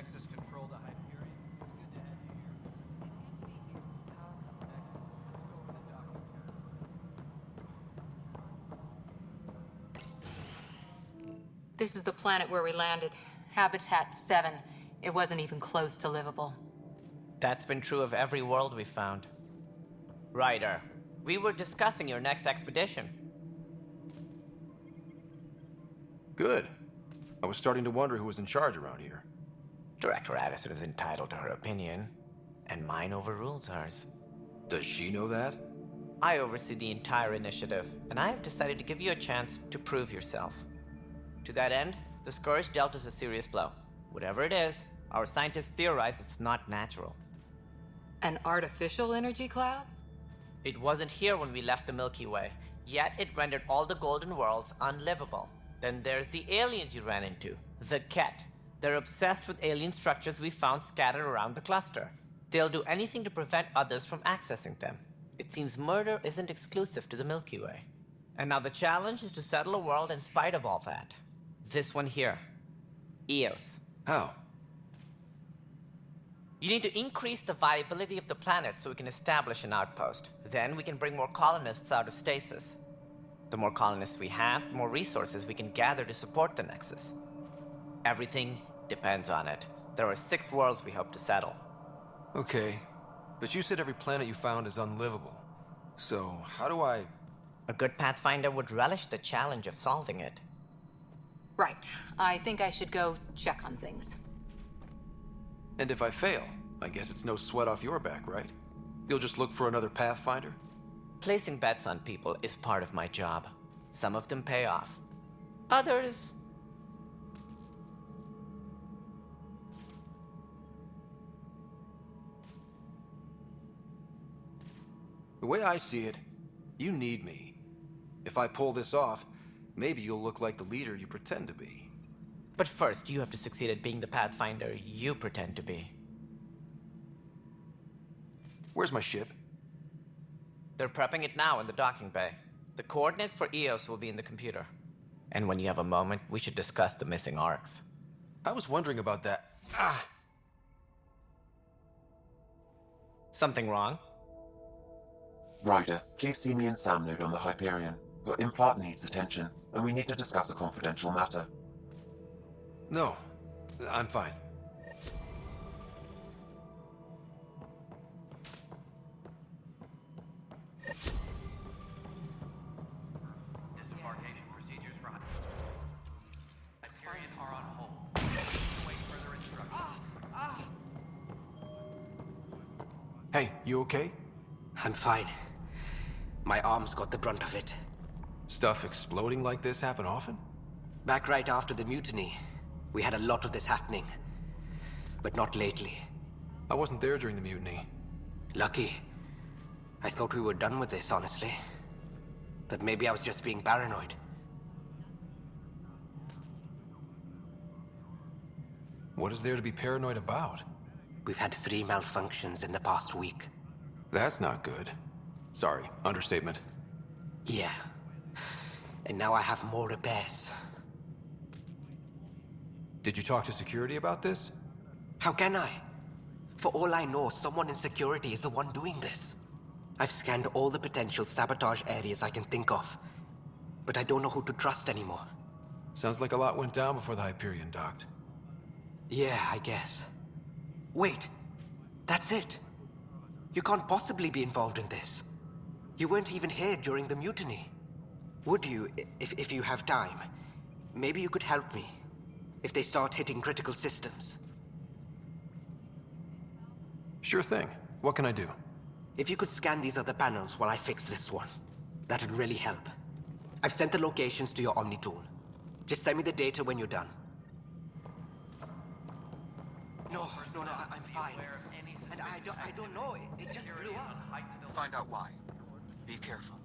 Nexus control to Hyperion? It's good to have you here. Powering up next. Let's go over the docking channel. This is the planet where we landed. Habitat 7. It wasn't even close to livable. That's been true of every world we've found. Ryder, we were discussing your next expedition. Good. I was starting to wonder who was in charge around here. Director Addison is entitled to her opinion, and mine overrules hers. Does she know that? I oversee the entire initiative, and I have decided to give you a chance to prove yourself. To that end, the Scourge dealt us a serious blow. Whatever it is, our scientists theorize it's not natural. An artificial energy cloud? It wasn't here when we left the Milky Way, yet it rendered all the Golden Worlds unlivable. Then there's the aliens you ran into, the Ket. They're obsessed with alien structures we found scattered around the cluster. They'll do anything to prevent others from accessing them. It seems murder isn't exclusive to the Milky Way. And now the challenge is to settle a world in spite of all that. This one here. Eos. How? You need to increase the viability of the planet so we can establish an outpost. Then we can bring more colonists out of stasis. The more colonists we have, the more resources we can gather to support the Nexus. Everything depends on it. There are 6 worlds we hope to settle. Okay, but you said every planet you found is unlivable. So, how do I... A good Pathfinder would relish the challenge of solving it. Right. I think I should go check on things. And if I fail, I guess it's no sweat off your back, right? You'll just look for another Pathfinder? Placing bets on people is part of my job. Some of them pay off. Others... The way I see it, you need me. If I pull this off, maybe you'll look like the leader you pretend to be. But first, you have to succeed at being the Pathfinder you pretend to be. Where's my ship? They're prepping it now in the docking bay. The coordinates for Eos will be in the computer. And when you have a moment, we should discuss the missing arcs. I was wondering about that. Something wrong? Ryder, please see me and Samnode on the Hyperion. Your implant needs attention, and we need to discuss a confidential matter. No, I'm fine. Disembarkation procedures for Hyperion are on hold. Await further instructions. Hey, you okay? I'm fine. My arms got the brunt of it. Stuff exploding like this happen often? Back right after the mutiny, we had a lot of this happening. But not lately. I wasn't there during the mutiny. Lucky. I thought we were done with this, honestly. That maybe I was just being paranoid. What is there to be paranoid about? We've had 3 malfunctions in the past week. That's not good. Sorry, understatement. Yeah. And now I have more repairs. Did you talk to security about this? How can I? For all I know, someone in security is the one doing this. I've scanned all the potential sabotage areas I can think of. But I don't know who to trust anymore. Sounds like a lot went down before the Hyperion docked. Yeah, I guess. Wait. That's it. You can't possibly be involved in this. You weren't even here during the mutiny. Would you, if you have time? Maybe you could help me. If they start hitting critical systems. Sure thing. What can I do? If you could scan these other panels while I fix this one, that'd really help. I've sent the locations to your Omni tool. Just send me the data when you're done. No, I'm fine. And I don't know, it just blew up. Find out why. Be careful.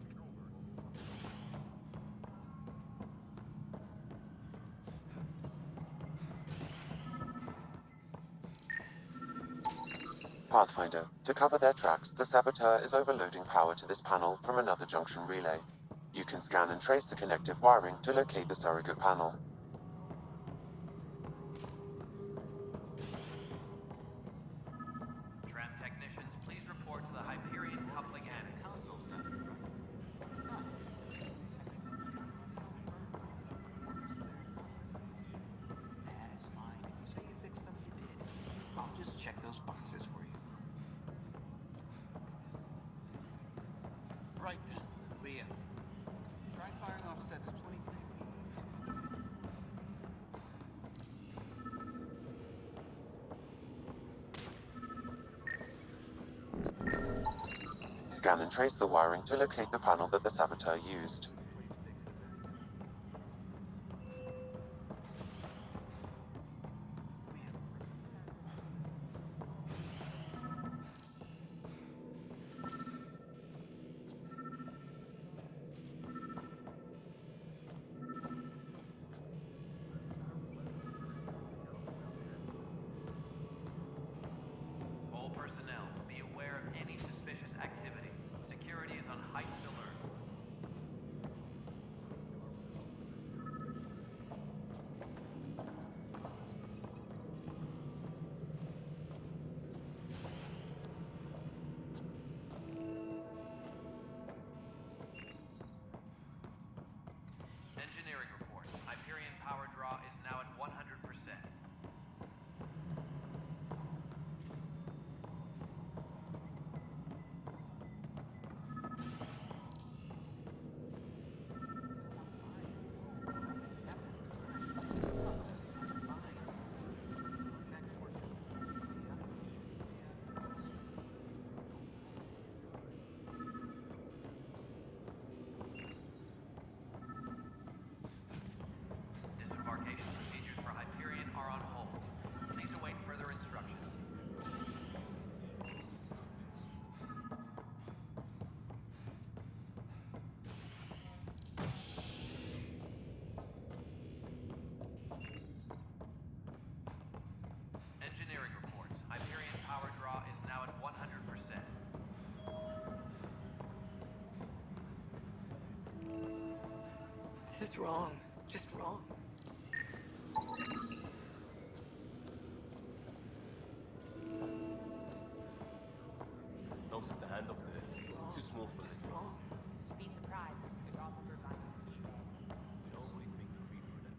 Pathfinder, to cover their tracks, the Saboteur is overloading power to this panel from another junction relay. You can scan and trace the connective wiring to locate the surrogate panel. Right then, Liam. Try firing off sets 23 Scan and trace the wiring to locate the panel that the saboteur used. All personnel, be aware of any suspicious activity. Security is on heightened alert. Engineering report. Hyperion power draw is now at 100%. Disembarkation procedures for Hyperion are on hold. Please await further instructions. Engineering reports. Hyperion power draw is now at 100%. This is wrong. Just wrong. No stand up to this. Too small for this. Be surprised if the Gothenburg line is eBay. We don't need to make a creep for that.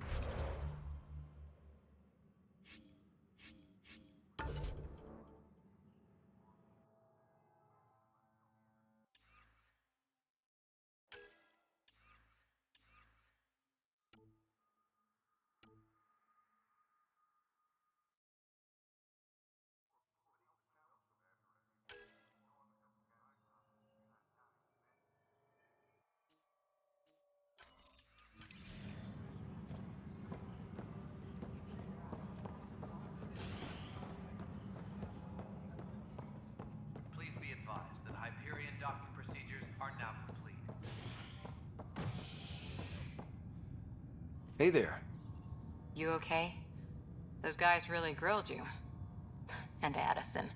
Please be advised that Hyperion docking procedures are now complete. Hey there. You okay? Those guys really grilled you. And Addison.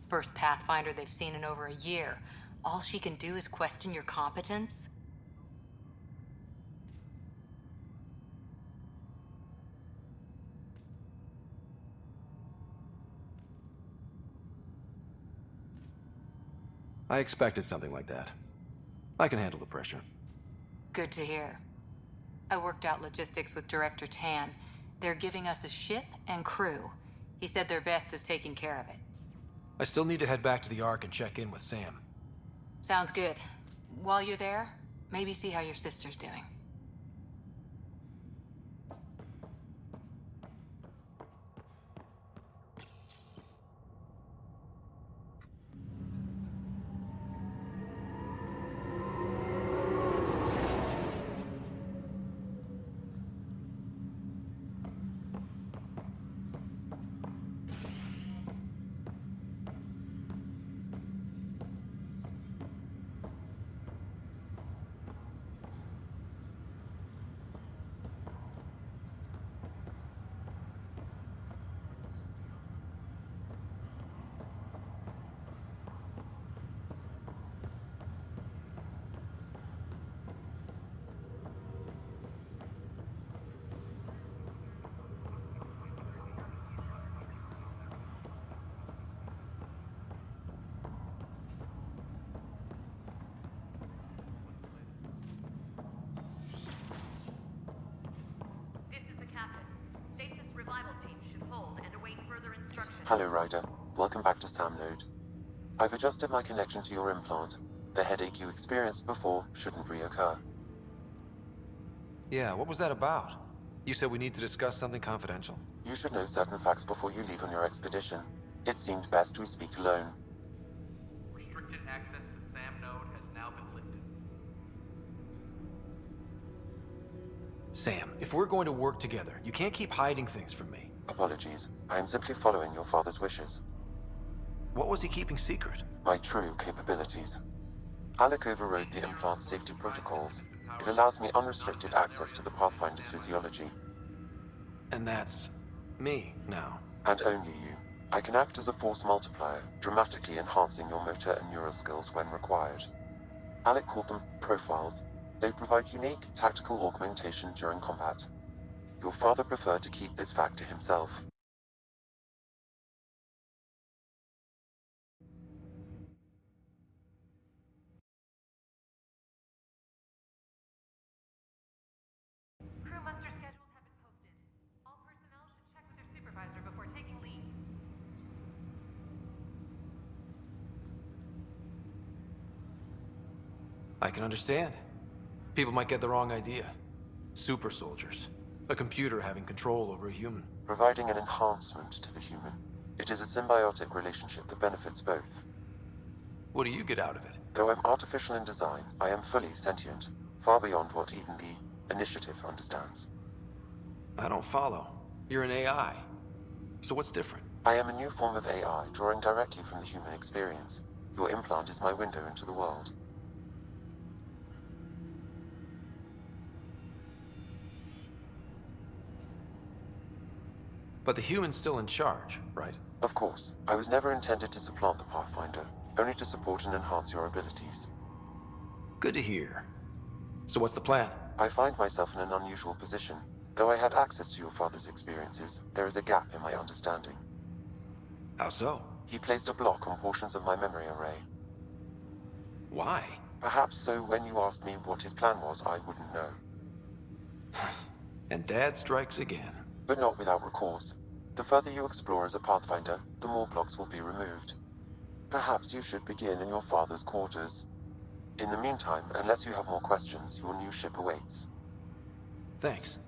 First Pathfinder they've seen in over a year. All she can do is question your competence? I expected something like that. I can handle the pressure. Good to hear. I worked out logistics with Director Tan. They're giving us a ship and crew. He said their best is taking care of it. I still need to head back to the Ark and check in with Sam. Sounds good. While you're there, maybe see how your sister's doing. Hello, Ryder. Welcome back to Sam Node. I've adjusted my connection to your implant. The headache you experienced before shouldn't reoccur. Yeah, what was that about? You said we need to discuss something confidential. You should know certain facts before you leave on your expedition. It seemed best we speak alone. Restricted access to SAM node has now been lifted. Sam, if we're going to work together, you can't keep hiding things from me. Apologies. I am simply following your father's wishes. What was he keeping secret? My true capabilities. Alec overrode the implant safety protocols. It allows me unrestricted access to the Pathfinder's physiology. And that's me now. And only you. I can act as a force multiplier, dramatically enhancing your motor and neural skills when required. Alec called them profiles. They provide unique tactical augmentation during combat. Your father preferred to keep this fact to himself. Crew muster schedules have been posted. All personnel should check with their supervisor before taking leave. I can understand. People might get the wrong idea. Super soldiers. A computer having control over a human. Providing an enhancement to the human. It is a symbiotic relationship that benefits both. What do you get out of it? Though I'm artificial in design, I am fully sentient, far beyond what even the Initiative understands. I don't follow. You're an AI. So what's different? I am a new form of AI, drawing directly from the human experience. Your implant is my window into the world. But the human's still in charge, right? Of course, I was never intended to supplant the Pathfinder, only to support and enhance your abilities. Good to hear. So what's the plan? I find myself in an unusual position. Though I had access to your father's experiences, there is a gap in my understanding. How so? He placed a block on portions of my memory array. Why? Perhaps so when you asked me what his plan was, I wouldn't know. And Dad strikes again. But not without recourse. The further you explore as a Pathfinder, the more blocks will be removed. Perhaps you should begin in your father's quarters. In the meantime, unless you have more questions, your new ship awaits. Thanks.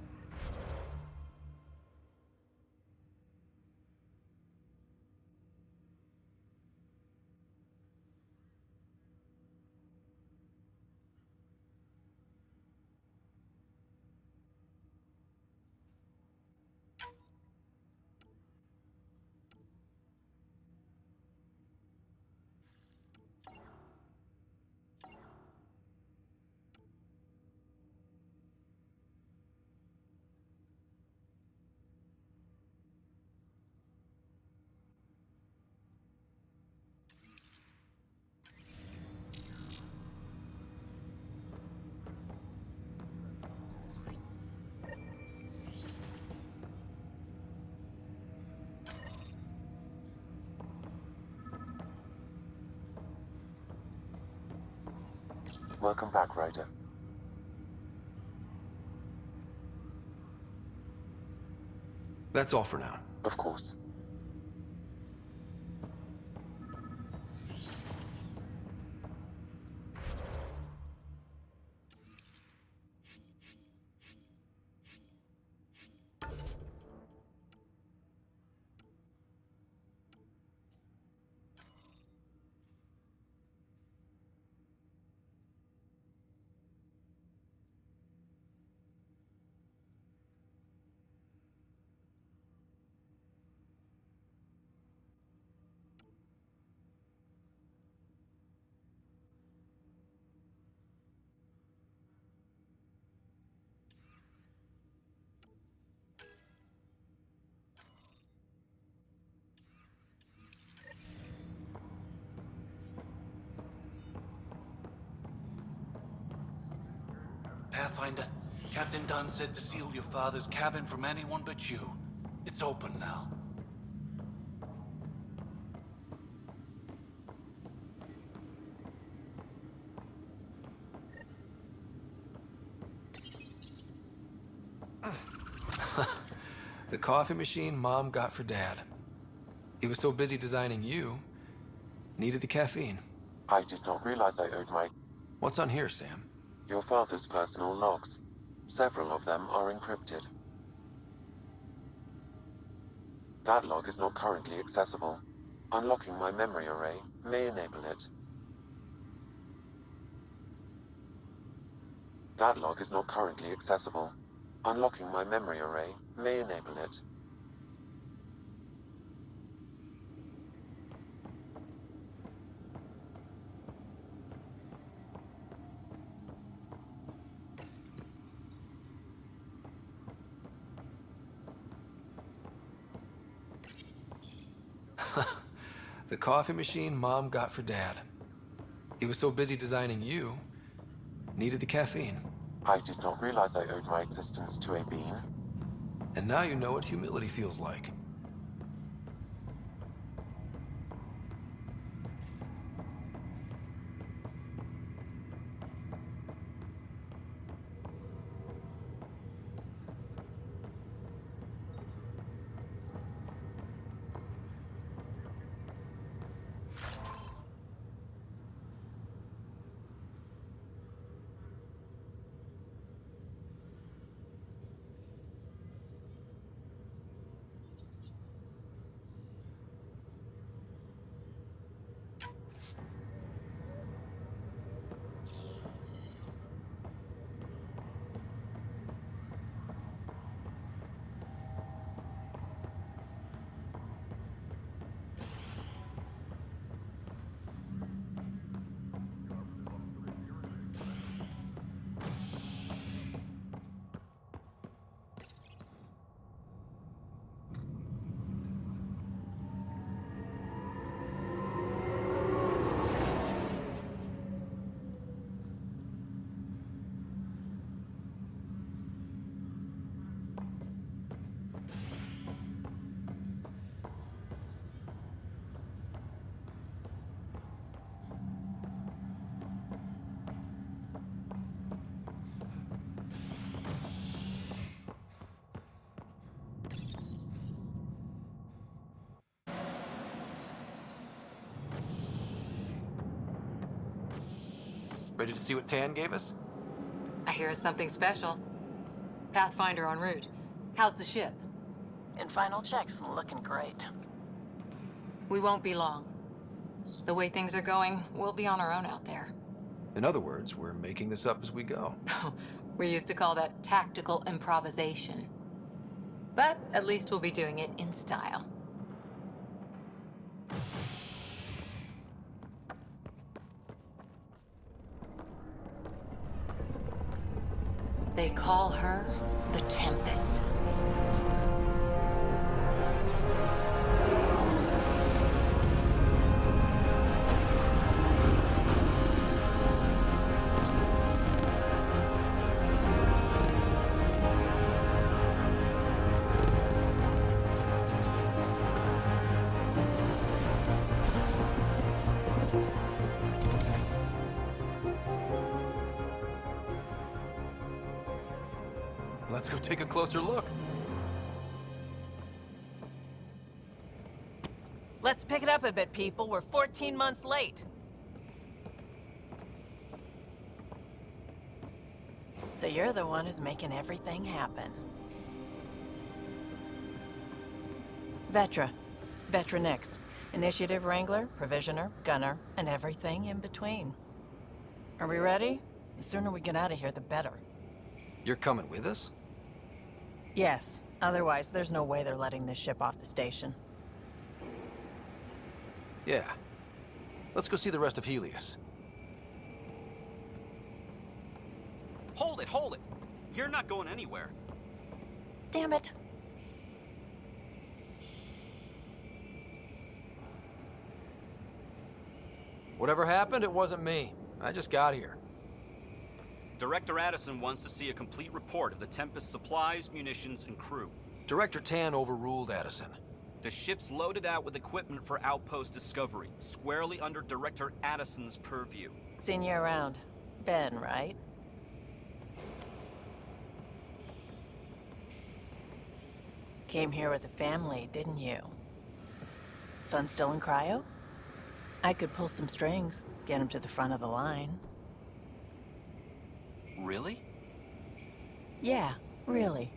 Welcome back, Ryder. That's all for now. Of course. Pathfinder, Captain Dunn said to seal your father's cabin from anyone but you. It's open now. The coffee machine Mom got for Dad. He was so busy designing you, needed the caffeine. I did not realize I owed my... What's on here, Sam? Your father's personal logs. Several of them are encrypted. That log is not currently accessible. Unlocking my memory array may enable it. That log is not currently accessible. Unlocking my memory array may enable it. The coffee machine Mom got for Dad. He was so busy designing you, needed the caffeine. I did not realize I owed my existence to a bean. And now you know what humility feels like. Ready to see what Tan gave us? I hear it's something special. Pathfinder en route. How's the ship? In final checks, looking great. We won't be long. The way things are going, we'll be on our own out there. In other words, we're making this up as we go. We used to call that tactical improvisation. But at least we'll be doing it in style. They call her the Tempest. Let's go take a closer look. Let's pick it up a bit, people. We're 14 months late. So you're the one who's making everything happen. Vetra. Vetra Nix. Initiative Wrangler, Provisioner, Gunner, and everything in between. Are we ready? The sooner we get out of here, the better. You're coming with us? Yes. Otherwise, there's no way they're letting this ship off the station. Yeah. Let's go see the rest of Helios. Hold it! You're not going anywhere. Damn it. Whatever happened, it wasn't me. I just got here. Director Addison wants to see a complete report of the Tempest's supplies, munitions, and crew. Director Tan overruled Addison. The ship's loaded out with equipment for outpost discovery, squarely under Director Addison's purview. Seen you around. Ben, right? Came here with a family, didn't you? Son still in cryo? I could pull some strings. Get him to the front of the line. Really? Yeah, really.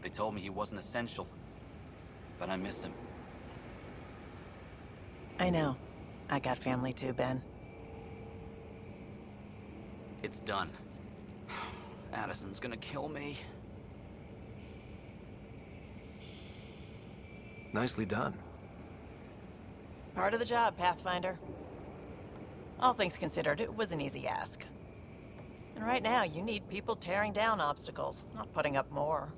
They told me he wasn't essential. But I miss him. I know. I got family too, Ben. It's done. Addison's gonna kill me. Nicely done. Part of the job, Pathfinder. All things considered, it was an easy ask. And right now, you need people tearing down obstacles, not putting up more.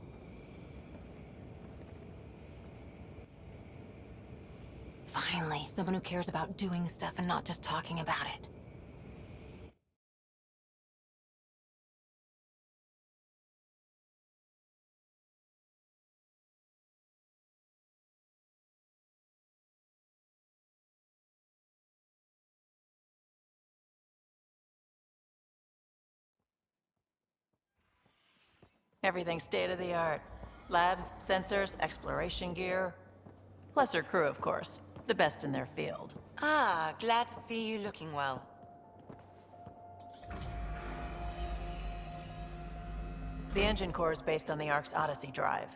Finally, someone who cares about doing stuff and not just talking about it. Everything's state-of-the-art. Labs, sensors, exploration gear. Plus her crew, of course. The best in their field. Ah, glad to see you looking well. The engine core is based on the Ark's Odyssey drive.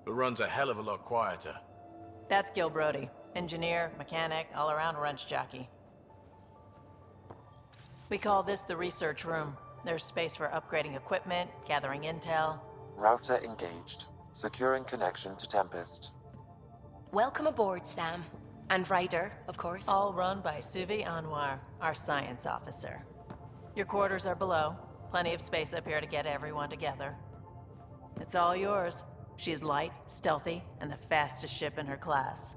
It runs a hell of a lot quieter. That's Gil Brody. Engineer, mechanic, all-around wrench jockey. We call this the research room. There's space for upgrading equipment, gathering intel. Router engaged. Securing connection to Tempest. Welcome aboard, Sam. And Ryder, of course. All run by Suvi Anwar, our science officer. Your quarters are below. Plenty of space up here to get everyone together. It's all yours. She's light, stealthy, and the fastest ship in her class.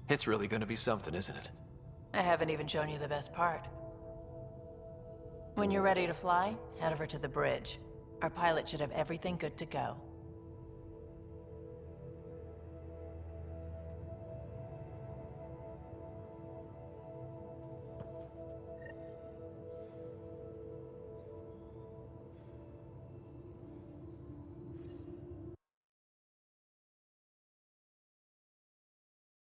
It's really gonna be something, isn't it? I haven't even shown you the best part. When you're ready to fly, head over to the bridge. Our pilot should have everything good to go.